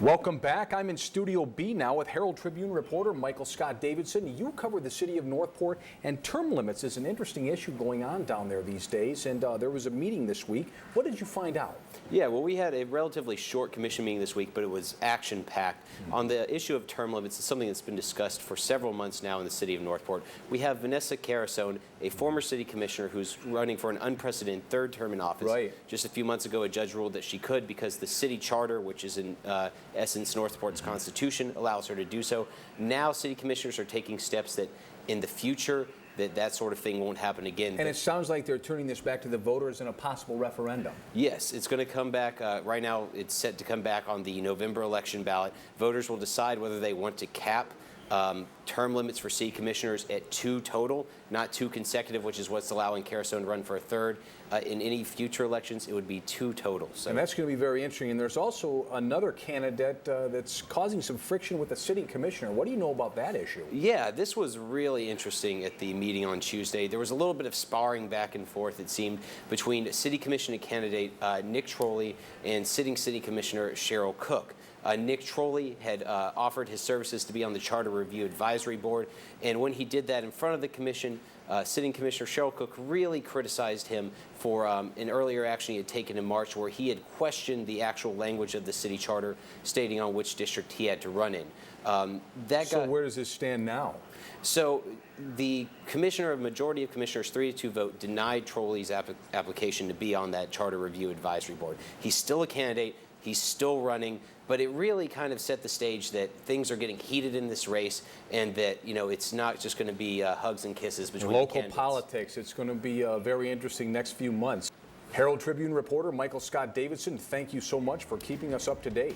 Welcome back. I'm in Studio B now with Herald Tribune reporter Michael Scott Davidson. You cover the city of Northport, and term limits is an interesting issue going on down there these days, and there was a meeting this week. What did you find out? Yeah, well, we had a relatively short commission meeting this week, but it was action-packed. On the issue of term limits, it's something that's been discussed for several months now in the city of Northport. We have Vanessa Carasone, a former city commissioner who's running for an unprecedented third term in office. Right. Just a few months ago, a judge ruled that she could because the city charter, which is in essence Northport's constitution, allows her to do so. Now city commissioners are taking steps that in the future that sort of thing won't happen again. And it sounds like they're turning this back to the voters in a possible referendum. Yes, it's going to come back. Right now, it's set to come back on the November election ballot. Voters will decide whether they want to cap term limits for city commissioners at 2 total, not 2 consecutive, which is what's allowing Carasone to run for a third. In any future elections, it would be 2 total. So. And that's going to be very interesting. And there's also another candidate that's causing some friction with the city commissioner. What do you know about that issue? Yeah, this was really interesting at the meeting on Tuesday. There was a little bit of sparring back and forth, it seemed, between city commissioner candidate Nick Trolley and sitting city commissioner Cheryl Cook. Nick Trolley had offered his services to be on the Charter Review Advisory Board, and when he did that in front of the commission, sitting Commissioner Cheryl Cook really criticized him for an earlier action he had taken in March where he had questioned the actual language of the city charter, stating on which district he had to run in. So where does this stand now? So the commissioner, a majority of commissioners, 3-2 vote, denied Trolley's application to be on that Charter Review Advisory Board. He's still a candidate. He's still running, but it really kind of set the stage that things are getting heated in this race, and that it's not just going to be hugs and kisses between local candidates. Politics. It's going to be very interesting next few months. Herald Tribune reporter Michael Scott Davidson, thank you so much for keeping us up to date.